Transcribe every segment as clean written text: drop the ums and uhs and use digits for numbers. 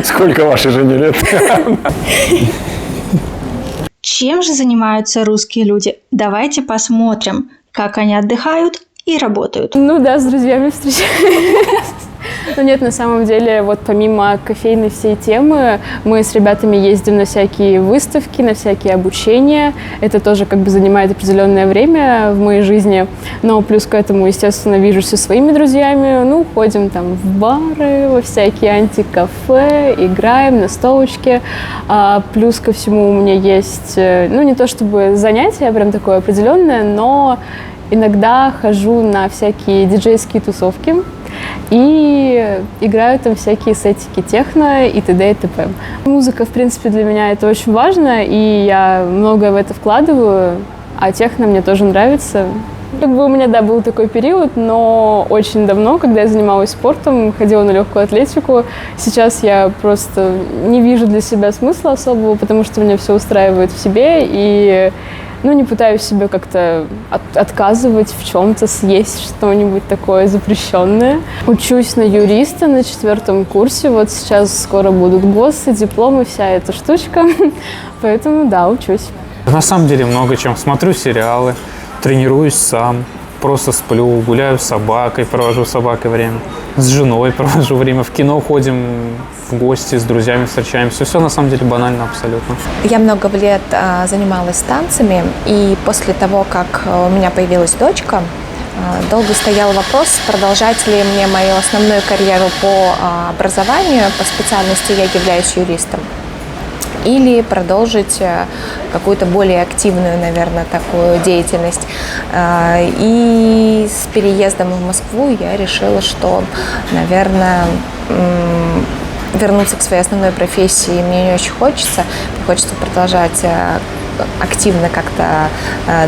Сколько вашей жене лет? Чем же занимаются русские люди? Давайте посмотрим, как они отдыхают и работают. Ну да, с друзьями встречаюсь. Но нет, на самом деле, вот помимо кофейной всей темы, мы с ребятами ездим на всякие выставки, на всякие обучения. Это тоже как бы занимает определенное время в моей жизни. Но плюс к этому, естественно, вижусь со своими друзьями. Ну, ходим там в бары, во всякие антикафе, играем на столочке. Плюс ко всему у меня есть, ну, не то чтобы занятие прям такое определенное, но иногда хожу на всякие диджейские тусовки и играю там всякие сетики техно и т.д. и т.п. Музыка, в принципе, для меня это очень важно, и я многое в это вкладываю, а техно мне тоже нравится. Как бы у меня, да, был такой период, но очень давно, когда я занималась спортом, ходила на легкую атлетику. Сейчас я просто не вижу для себя смысла особого, потому что меня все устраивает в себе, и не пытаюсь себе как-то отказывать в чем-то, съесть что-нибудь такое запрещенное. Учусь на юриста на 4 курсе. Вот сейчас скоро будут ГОСы, дипломы, вся эта штучка. Поэтому, да, учусь. На самом деле много чем. Смотрю сериалы, тренируюсь сам, просто сплю, гуляю с собакой, провожу с собакой время. С женой провожу время, в кино ходим, в гости, с друзьями встречаемся. Все на самом деле банально абсолютно. Я много лет занималась танцами, и после того, как у меня появилась дочка, долго стоял вопрос, продолжать ли мне мою основную карьеру по образованию, по специальности я являюсь юристом, или продолжить какую-то более активную, наверное, такую деятельность. И с переездом в Москву я решила, что, наверное, вернуться к своей основной профессии мне не очень хочется. Мне хочется продолжать активно как-то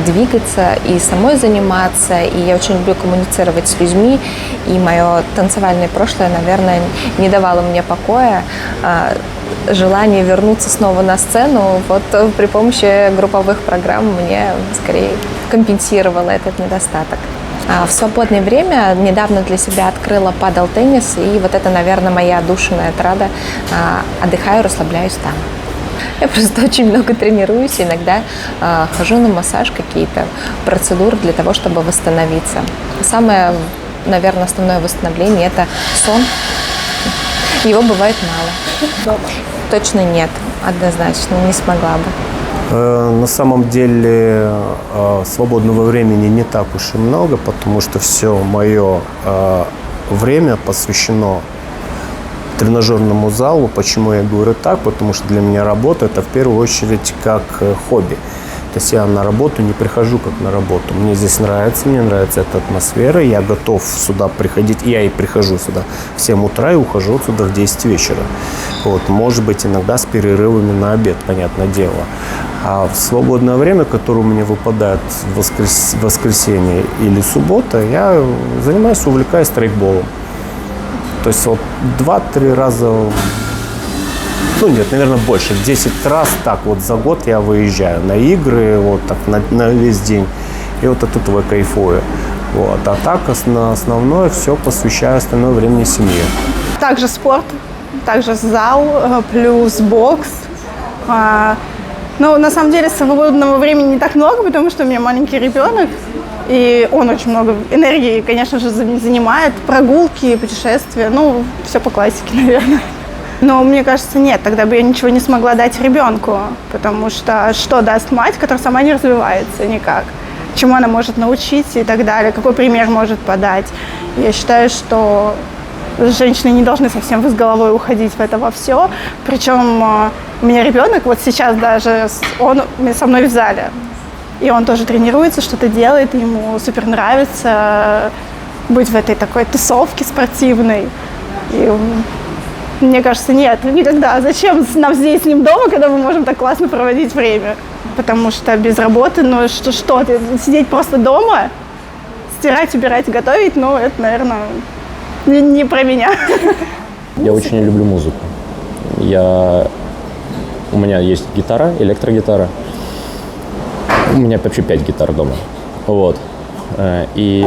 двигаться и самой заниматься. И я очень люблю коммуницировать с людьми. И мое танцевальное прошлое, наверное, не давало мне покоя. Желание вернуться снова на сцену вот при помощи групповых программ мне скорее компенсировало этот недостаток. В свободное время недавно для себя открыла падл-теннис, и вот это, наверное, моя отдушинная отрада. Отдыхаю, расслабляюсь там. Я просто очень много тренируюсь, иногда хожу на массаж, какие-то процедуры для того, чтобы восстановиться. Самое, наверное, основное восстановление – это сон. Его бывает мало. Точно нет, однозначно, не смогла бы. На самом деле свободного времени не так уж и много, потому что все мое время посвящено тренажерному залу. Почему я говорю так? Потому что для меня работа – это в первую очередь как хобби. То есть я на работу не прихожу как на работу. Мне здесь нравится, мне нравится эта атмосфера. Я готов сюда приходить. Я и прихожу сюда в 7 утра и ухожу отсюда в 10 вечера. Вот, может быть, иногда с перерывами на обед, понятное дело. А в свободное время, которое у меня выпадает в воскресенье или суббота, я занимаюсь, увлекаюсь страйкболом. То есть вот 2-3 раза, нет, наверное, больше, 10 раз так вот за год я выезжаю на игры, вот так на весь день. И вот от этого кайфую. Вот. А так на основное все посвящаю остальное время семье. Также спорт, также зал, плюс бокс. На самом деле свободного времени не так много, потому что у меня маленький ребенок. И он очень много энергии, конечно же, занимает. Прогулки, путешествия, все по классике, наверное. Но мне кажется, нет, тогда бы я ничего не смогла дать ребенку, потому что даст мать, которая сама не развивается никак, чему она может научить и так далее, какой пример может подать. Я считаю, что женщины не должны совсем с головой уходить в это во все. Причем у меня ребенок, вот сейчас даже, он со мной в зале, и он тоже тренируется, что-то делает, ему супер нравится быть в этой такой тусовке спортивной. И мне кажется, нет, никогда. Зачем нам здесь с ним дома, когда мы можем так классно проводить время? Потому что без работы, сидеть просто дома, стирать, убирать, готовить, это, наверное, не про меня. Я очень люблю музыку. У меня есть гитара, электрогитара. У меня вообще 5 гитар дома. Вот. И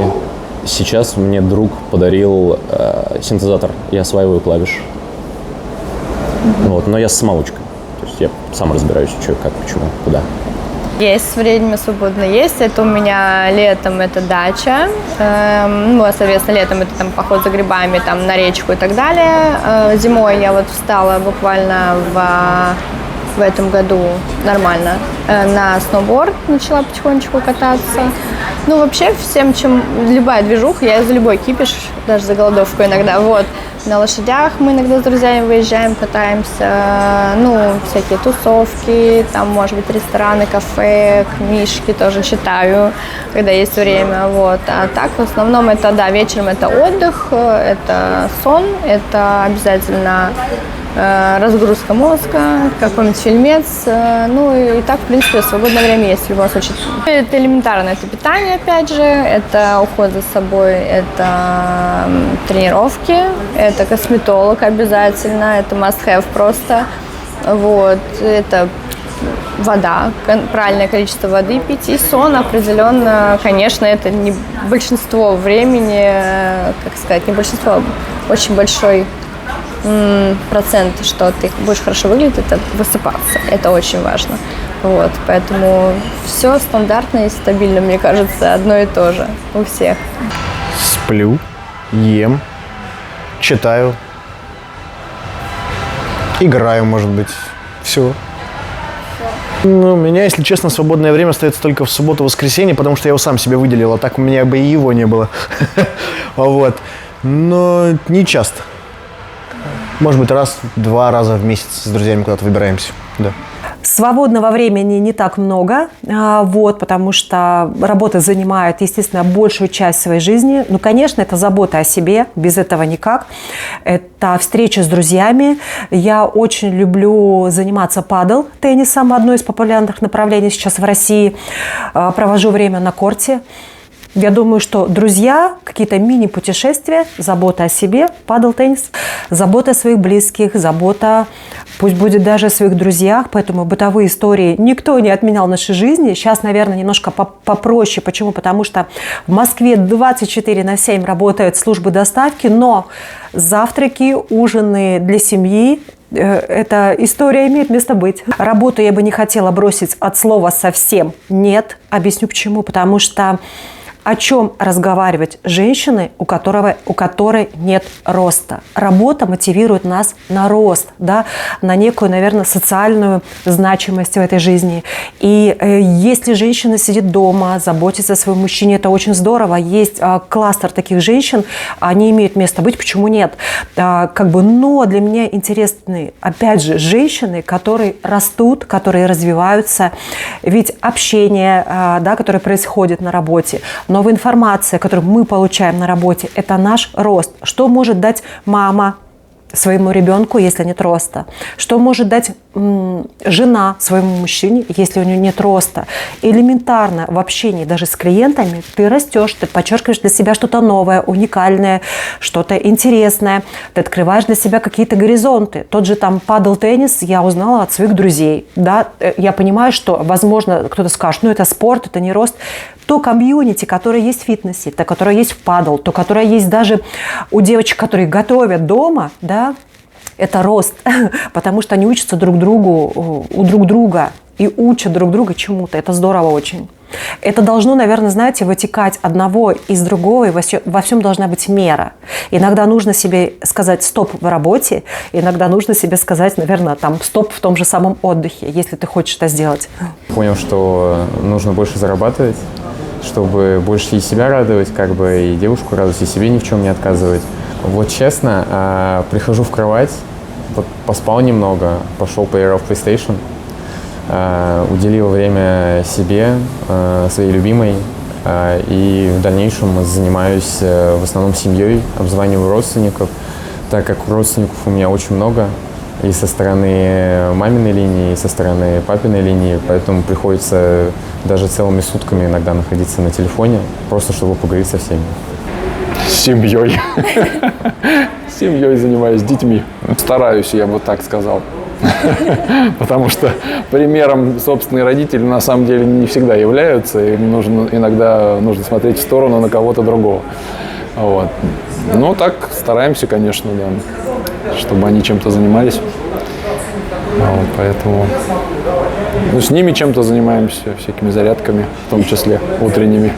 сейчас мне друг подарил синтезатор. Я осваиваю клавиши. Вот, но я самоучка. То есть я сам разбираюсь, что, как, почему, куда. Есть время свободное, есть. Это у меня летом это дача. Ну, соответственно, летом это там поход за грибами там, на речку и так далее. Зимой я вот встала буквально в этом году нормально на сноуборд, начала потихонечку кататься. Ну, вообще, всем, чем любая движуха, я за любой кипиш, даже за голодовку иногда, вот. На лошадях мы иногда с друзьями выезжаем, катаемся, ну, всякие тусовки, там, может быть, рестораны, кафе, книжки тоже читаю, когда есть время, вот. А так, в основном, это, да, вечером это отдых, это сон, это обязательно разгрузка мозга, какой-нибудь фильмец, ну и так, в принципе, свободное время есть в любом случае. Это элементарно, это питание, опять же, это уход за собой, это тренировки, это косметолог обязательно, это must-have просто, вот, это вода, правильное количество воды пить и сон определенно, конечно, это не большинство времени, как сказать, не большинство, а очень большой процент, что ты будешь хорошо выглядеть, это высыпаться. Это очень важно. Вот, поэтому все стандартно и стабильно, мне кажется, одно и то же у всех. Сплю, ем, читаю, играю, может быть. Все. Ну, у меня, если честно, свободное время остается только в субботу-воскресенье, потому что я его сам себе выделил, а так у меня бы и его не было. Вот. Но не часто. Может быть, два раза в месяц с друзьями куда-то выбираемся. Да. Свободного времени не так много, вот, потому что работа занимает, естественно, большую часть своей жизни. Ну, конечно, это забота о себе, без этого никак. Это встреча с друзьями. Я очень люблю заниматься падл-теннисом, одно из популярных направлений сейчас в России. Провожу время на корте. Я думаю, что друзья, какие-то мини-путешествия, забота о себе, падл-теннис, забота о своих близких, забота, пусть будет даже о своих друзьях, поэтому бытовые истории никто не отменял в нашей жизни. Сейчас, наверное, немножко попроще. Почему? Потому что в Москве 24/7 работают службы доставки, но завтраки, ужины для семьи, эта история имеет место быть. Работу я бы не хотела бросить от слова совсем нет. Объясню почему. Потому что о чем разговаривать женщины, у которой нет роста? Работа мотивирует нас на рост, да, на некую, наверное, социальную значимость в этой жизни. И если женщина сидит дома, заботится о своем мужчине, это очень здорово. Есть кластер таких женщин, они имеют место быть, почему нет? Но для меня интересны, опять же, женщины, которые растут, которые развиваются. Ведь общение, да, которое происходит на работе, новая информация, которую мы получаем на работе, это наш рост. Что может дать мама своему ребенку, если нет роста? Что может дать жена своему мужчине, если у нее нет роста? Элементарно в общении даже с клиентами ты растешь, ты подчеркиваешь для себя что-то новое, уникальное, что-то интересное, ты открываешь для себя какие-то горизонты. Тот же там падл-теннис я узнала от своих друзей. Да? Я понимаю, что, возможно, кто-то скажет, это спорт, это не рост. То комьюнити, которое есть в фитнесе, то, которое есть в падл, то, которое есть даже у девочек, которые готовят дома, да, это рост, потому что они учатся друг другу, у друг друга и учат друг друга чему-то. Это здорово очень. Это должно, наверное, знаете, вытекать одного из другого, и во всем должна быть мера. Иногда нужно себе сказать стоп в работе, иногда нужно себе сказать, наверное, стоп в том же самом отдыхе, если ты хочешь это сделать. Понял, что нужно больше зарабатывать, чтобы больше и себя радовать, и девушку радовать, и себе ни в чем не отказывать. Вот честно, прихожу в кровать, поспал немного, пошел поиграл в PlayStation, уделил время себе, своей любимой, и в дальнейшем занимаюсь в основном семьей, обзваниваю родственников, так как родственников у меня очень много, и со стороны маминой линии, и со стороны папиной линии, поэтому приходится даже целыми сутками иногда находиться на телефоне, просто чтобы поговорить со всеми. Семьей. Семьей занимаюсь, детьми. Стараюсь, я бы так сказал. Потому что примером собственные родители на самом деле не всегда являются, и иногда нужно смотреть в сторону на кого-то другого. Вот. Так стараемся, конечно, да, чтобы они чем-то занимались. Вот, поэтому с ними чем-то занимаемся, всякими зарядками, в том числе утренними.